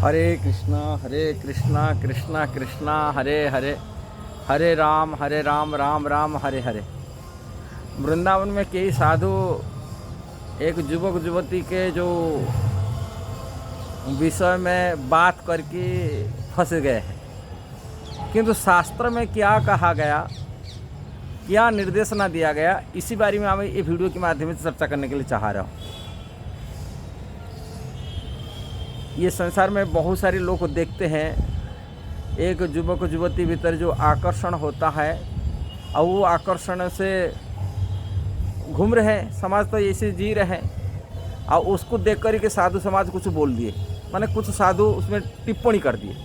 हरे कृष्णा कृष्णा कृष्णा हरे हरे, हरे राम राम राम हरे हरे। वृंदावन में कई साधु एक युवक युवती के जो विषय में बात करके फंस गए हैं, किंतु शास्त्र में क्या कहा गया, क्या निर्देशना दिया गया, इसी बारे में मैं ये वीडियो के माध्यम से चर्चा करने के लिए चाह रहा हूँ। ये संसार में बहुत सारे लोग देखते हैं, एक युवक युवती भीतर जो आकर्षण होता है और वो आकर्षण से घूम रहे हैं, समाज तो ऐसे जी रहे हैं और उसको देख कर के साधु समाज कुछ बोल दिए, माने कुछ साधु उसमें टिप्पणी कर दिए।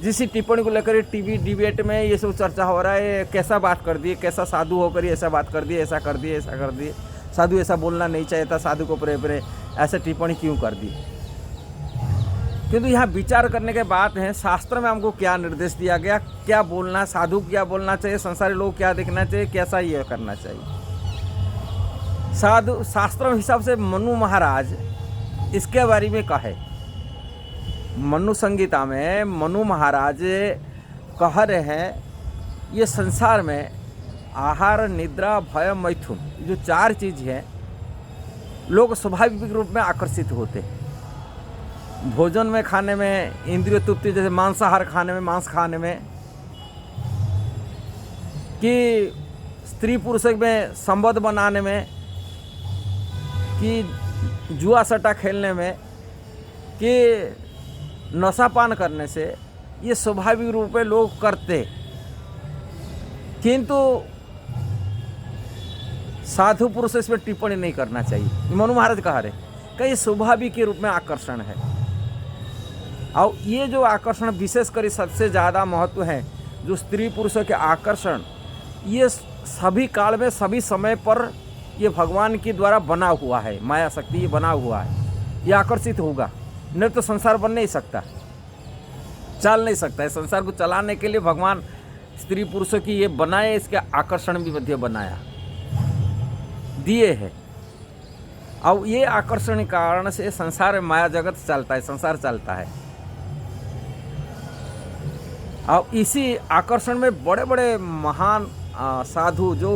जिस टिप्पणी को लेकर टीवी डिबेट में ये सब चर्चा हो रहा है, कैसा बात कर दिए, कैसा साधु होकर ऐसा बात कर दिए, ऐसा कर दिए, ऐसा कर दिए, साधु ऐसा बोलना नहीं चाहिए था, साधु को परे ऐसे टिप्पणी क्यों कर दी। किंतु यहाँ विचार करने के बात है, शास्त्र में हमको क्या निर्देश दिया गया, क्या बोलना, साधु क्या बोलना चाहिए, संसारी लोग क्या देखना चाहिए, कैसा ये करना चाहिए। साधु शास्त्र हिसाब से मनु महाराज इसके बारे में कहे, मनु संगीता में मनु महाराज कह रहे हैं, ये संसार में आहार निद्रा भय मैथुन जो चार चीज़ है, लोग स्वाभाविक रूप में आकर्षित होते हैं। भोजन में खाने में इंद्रिय तृप्ति, जैसे मांसाहार खाने में, मांस खाने में, कि स्त्री पुरुष में संबंध बनाने में, कि जुआ सट्टा खेलने में, कि नशापान करने से, ये स्वाभाविक रूप में लोग करते। किंतु साधु पुरुष इस पर टिप्पणी नहीं करना चाहिए। मनु महाराज कह रहे कि ये स्वाभाविक के रूप में आकर्षण है, और ये जो आकर्षण विशेष कर सबसे ज़्यादा महत्व है, जो स्त्री पुरुषों के आकर्षण, ये सभी काल में सभी समय पर ये भगवान के द्वारा बना हुआ है, माया शक्ति ये बना हुआ है, ये आकर्षित होगा, नहीं तो संसार बन नहीं सकता, चल नहीं सकता है। संसार को चलाने के लिए भगवान स्त्री पुरुषों की ये बनाए, इसके आकर्षण भी मध्य बनाया दिए है, और ये आकर्षण के कारण से संसार में माया जगत चलता है, संसार चलता है। और इसी आकर्षण में बड़े बड़े महान साधु जो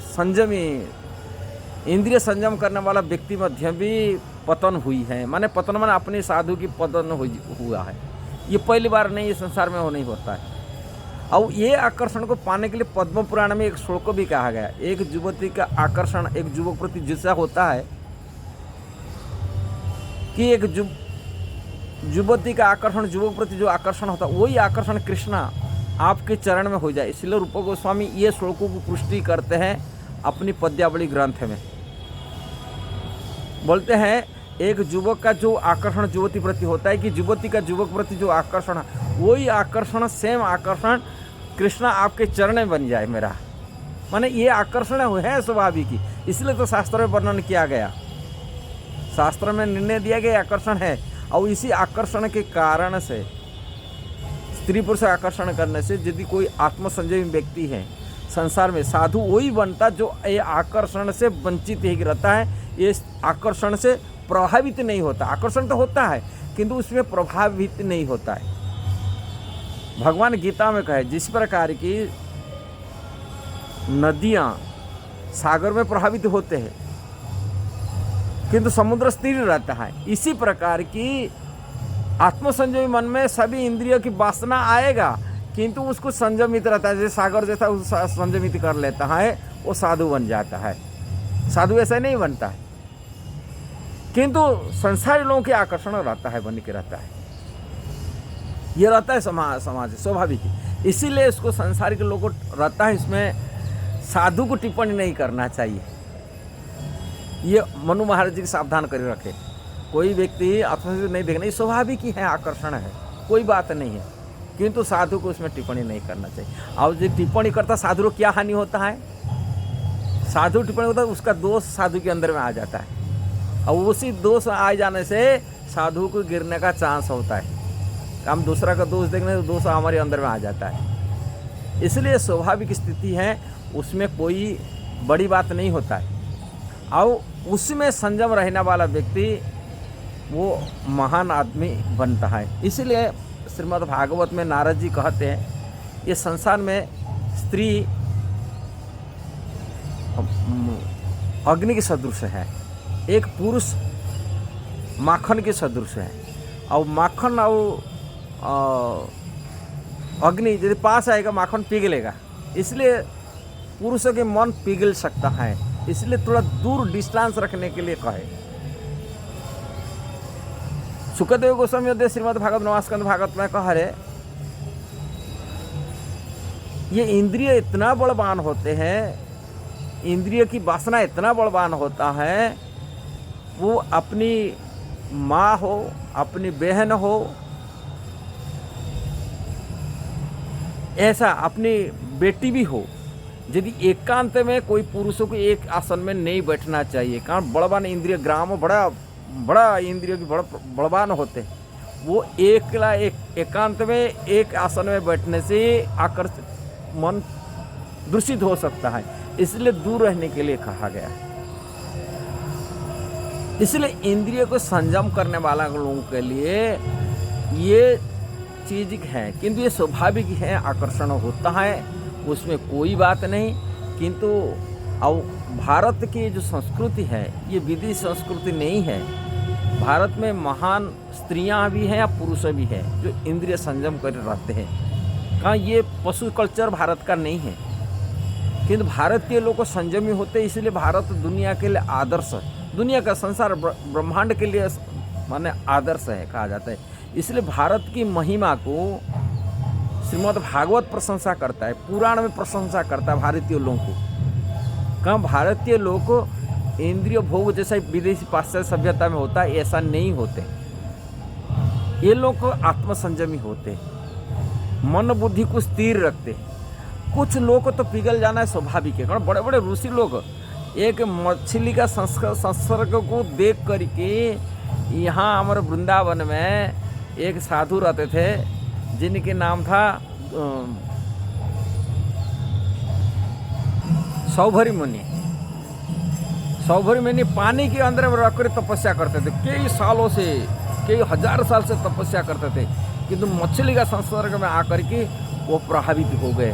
संयमी, इंद्रिय संयम करने वाला व्यक्ति मध्य भी पतन हुई है, माने पतन माने अपने साधु की पतन हुआ है। ये पहली बार नहीं, ये संसार में वो नहीं होता है। और ये आकर्षण को पाने के लिए पद्म पुराण में एक श्लोक भी कहा गया, एक युवती का आकर्षण एक युवक प्रति जिससा होता है कि एक युवती का आकर्षण युवक प्रति जो आकर्षण होता है, वही आकर्षण कृष्णा आपके चरण में हो जाए। इसलिए रूप गोस्वामी ये श्लोकों को पुष्टि करते हैं अपनी पद्यावली ग्रंथ में। बोलते हैं एक युवक का जो आकर्षण युवती प्रति होता है, कि युवती का युवक प्रति जो आकर्षण है, वही आकर्षण सेम आकर्षण कृष्णा आपके चरण में बन जाए मेरा, माने ये आकर्षण है स्वाभाविक ही। इसलिए तो शास्त्र में वर्णन किया गया, शास्त्र में निर्णय दिया गया आकर्षण है। और इसी आकर्षण के कारण से, स्त्री पुरुष आकर्षण करने से, यदि कोई आत्मसंयमी व्यक्ति है संसार में, साधु वही बनता जो ये आकर्षण से वंचित ही रहता है, ये आकर्षण से प्रभावित नहीं होता। आकर्षण तो होता है किंतु उसमें प्रभावित नहीं होता है। भगवान गीता में कहे, जिस प्रकार की नदियाँ सागर में प्रभावित होते हैं किंतु समुद्र स्थिर रहता है, इसी प्रकार की आत्मसंयमी मन में सभी इंद्रियों की वासना आएगा किंतु उसको संयमित रहता है, जैसे सागर जैसा उस संयमित कर लेता है, वो साधु बन जाता है। साधु ऐसा नहीं बनता है, किंतु संसारी लोगों के आकर्षण रहता है, बन के रहता है, ये रहता है समाज स्वाभाविक। इसीलिए इसको संसारी के लोगों को रहता है, इसमें साधु को टिप्पणी नहीं करना चाहिए। ये मनु महाराज जी सावधान कर रखे, कोई व्यक्ति आत्मसंयम नहीं देखना, ये स्वाभाविक ही है, आकर्षण है, कोई बात नहीं है, किंतु साधु को उसमें टिप्पणी नहीं करना चाहिए। और जो टिप्पणी करता साधु को क्या हानि होता है, साधु टिप्पणी होता है उसका दोष साधु के अंदर में आ जाता है, और उसी दोष आ जाने से साधु को गिरने का चांस होता है। हम दूसरा का दोष देखने से दोष हमारे अंदर में आ जाता है। इसलिए स्वाभाविक स्थिति है, उसमें कोई बड़ी बात नहीं होता है। और उसमें संयम रहने वाला व्यक्ति वो महान आदमी बनता है। इसीलिए श्रीमद् भागवत में नारद जी कहते हैं ये संसार में स्त्री अग्नि के सदृश है, एक पुरुष माखन के सदृश है, और माखन और अग्नि यदि पास आएगा माखन पिघलेगा, इसलिए पुरुषों के मन पिघल सकता है, इसलिए थोड़ा दूर डिस्टेंस रखने के लिए कहे। सुखदेव गोस्वामी श्रीमद् भागवत नवास्कंद भागवत में कह रहे ये इंद्रिय इतना बलवान होते हैं, इंद्रिय की वासना इतना बलवान होता है, वो अपनी माँ हो, अपनी बहन हो, ऐसा अपनी बेटी भी हो, यदि एकांत में कोई पुरुषों को एक आसन में नहीं बैठना चाहिए, कारण बलवान इंद्रिय ग्राम बड़ा इंद्रिय की बलवान होते हैं, वो एकांत में एक आसन में बैठने से आकर्षित मन दूषित हो सकता है, इसलिए दूर रहने के लिए कहा गया है। इसलिए इंद्रिय को संयम करने वाला लोगों के लिए ये चीज है, किंतु ये स्वाभाविक है, आकर्षण होता है, उसमें कोई बात नहीं। किंतु और भारत की जो संस्कृति है ये विदेशी संस्कृति नहीं है। भारत में महान स्त्रियां भी हैं या पुरुष भी हैं जो इंद्रिय संयम कर रहते हैं। कहाँ ये पशु कल्चर भारत का नहीं है, किंतु भारत के लोग संयमी होते हैं, इसलिए भारत दुनिया के लिए आदर्श, दुनिया का संसार ब्रह्मांड के लिए माने आदर्श है कहा जाता है। इसलिए भारत की महिमा को श्रीमद् भागवत प्रशंसा करता है, पुराण में प्रशंसा करता है भारतीय लोगों को। कहाँ भारतीय लोग को इंद्रिय भोग जैसा विदेशी पाश्चात्य सभ्यता में होता है ऐसा नहीं होते, ये लोग आत्मसंयमी होते, मन बुद्धि को स्थिर रखते। कुछ लोग को तो पिघल जाना है स्वाभाविक है, कारण बड़े बड़े ऋषि लोग एक मछली का संसर्ग को देख करके, यहाँ हमारे वृंदावन में एक साधु रहते थे जिनके नाम था सौभरी मुनि। सौभरी मुनि पानी के अंदर में रखकर तपस्या करते थे, कई सालों से, कई हजार साल से तपस्या करते थे, किंतु मछली का संसर्ग में आकर के वो प्रभावित हो गए,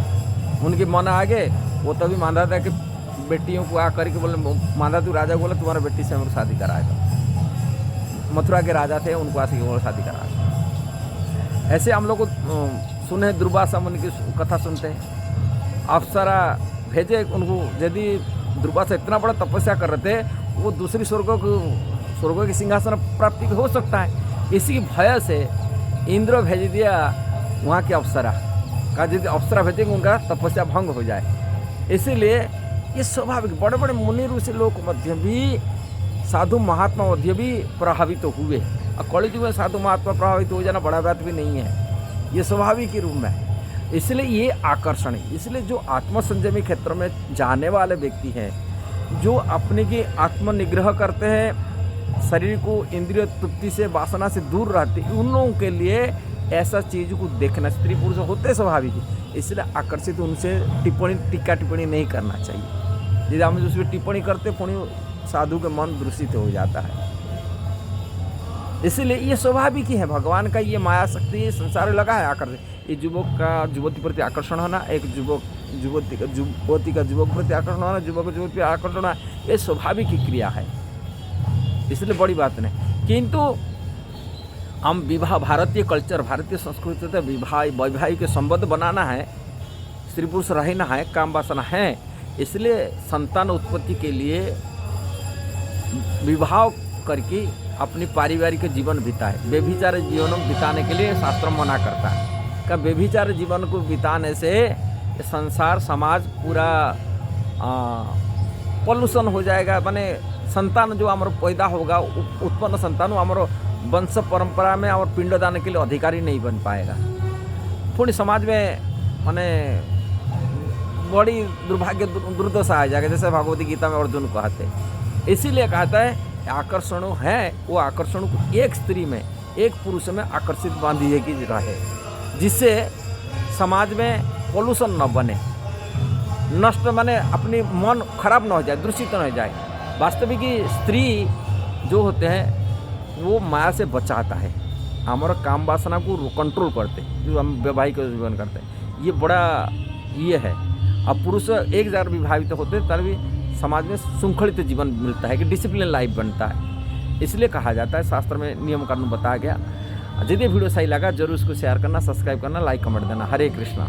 उनके मन आ गए। वो तभी मानता था कि बेटियों को आकर के बोले, मानता राजा बोला तुम्हारा बेटी से हम शादी कराएगा। मथुरा के राजा थे, उनको आके बोला शादी कराएगा। ऐसे हम लोग सुने दुर्वासा मुनि की कथा सुनते हैं, अप्सरा भेजे उनको, यदि दुर्वासा इतना बड़ा तपस्या कर रहे थे वो दूसरी स्वर्गों के सिंहासन प्राप्ति हो सकता है, इसी भय से इंद्र भेज दिया वहाँ की अप्सरा का, यदि अप्सरा भेजेंगे उनका तपस्या भंग हो जाए। इसीलिए ये स्वाभाविक बड़े बड़े मुनि ऋषि लोग मध्य भी, साधु महात्मा मध्य भी प्रभावित हुए, और कलयुग में साधु महात्मा प्रभावित हो जाना बड़ा बात भी नहीं है, ये स्वाभाविक ही रूप में है। इसलिए ये आकर्षण है। इसलिए जो आत्मसंयमी क्षेत्र में जाने वाले व्यक्ति हैं, जो अपने की आत्मनिग्रह करते हैं, शरीर को इंद्रिय तृप्ति से, वासना से दूर रहते, उन लोगों के लिए ऐसा चीज़ को देखना, स्त्री पुरुष होते स्वाभाविक है, इसलिए आकर्षित उनसे टीका टिप्पणी नहीं करना चाहिए। यदि हम उसमें टिप्पणी करते पुण्य साधु के मन दूषित हो जाता है। इसलिए ये स्वाभाविक ही है, भगवान का ये माया शक्ति ये संसार में लगा है आकर्षण। ये युवक का युवती प्रति आकर्षण होना, एक युवती का युवक प्रति आकर्षण होना, युवक युवती प्रति आकर्षण होना, ये स्वाभाविक ही क्रिया है, इसलिए बड़ी बात नहीं। किंतु हम विवाह, भारतीय कल्चर, भारतीय संस्कृति से वैवाहिक संबंध बनाना है, स्त्री पुरुष रहना है, काम वासना है, इसलिए संतान उत्पत्ति के लिए विवाह करके अपनी पारिवारिक जीवन बिताए। व्यभिचार जीवन बिताने के लिए शास्त्र मना करता है कि व्यभिचार जीवन को बिताने से संसार समाज पूरा पॉल्यूशन हो जाएगा, माने संतान जो हमारा पैदा होगा, उत्पन्न संतान हमारा वंश परंपरा में और पिंडदान के लिए अधिकारी नहीं बन पाएगा। थोड़ी समाज में माने बड़ी दुर्भाग्य दुर्दशा आ जाएगा, जैसे भगवती गीता में अर्जुन कहते। इसीलिए कहता है आकर्षण है, वो आकर्षण को एक स्त्री में, एक पुरुष में आकर्षित बांधिए की रहे, जिससे समाज में पॉल्यूशन न बने, नष्ट माने अपनी मन खराब न हो जाए, दूषित न हो जाए। वास्तविक स्त्री जो होते हैं वो माया से बचाता है, हमारा काम वासना को कंट्रोल करते हैं, जो हम वैवाहिक जीवन करते हैं। ये बड़ा ये है। अब पुरुष एक जार विभावित होते तभी समाज में श्रृंखलित जीवन मिलता है, कि डिसिप्लिन लाइफ बनता है। इसलिए कहा जाता है, शास्त्र में नियम कानून बताया गया। यदि वीडियो सही लगा जरूर उसको शेयर करना, सब्सक्राइब करना, लाइक कमेंट देना। हरे कृष्णा।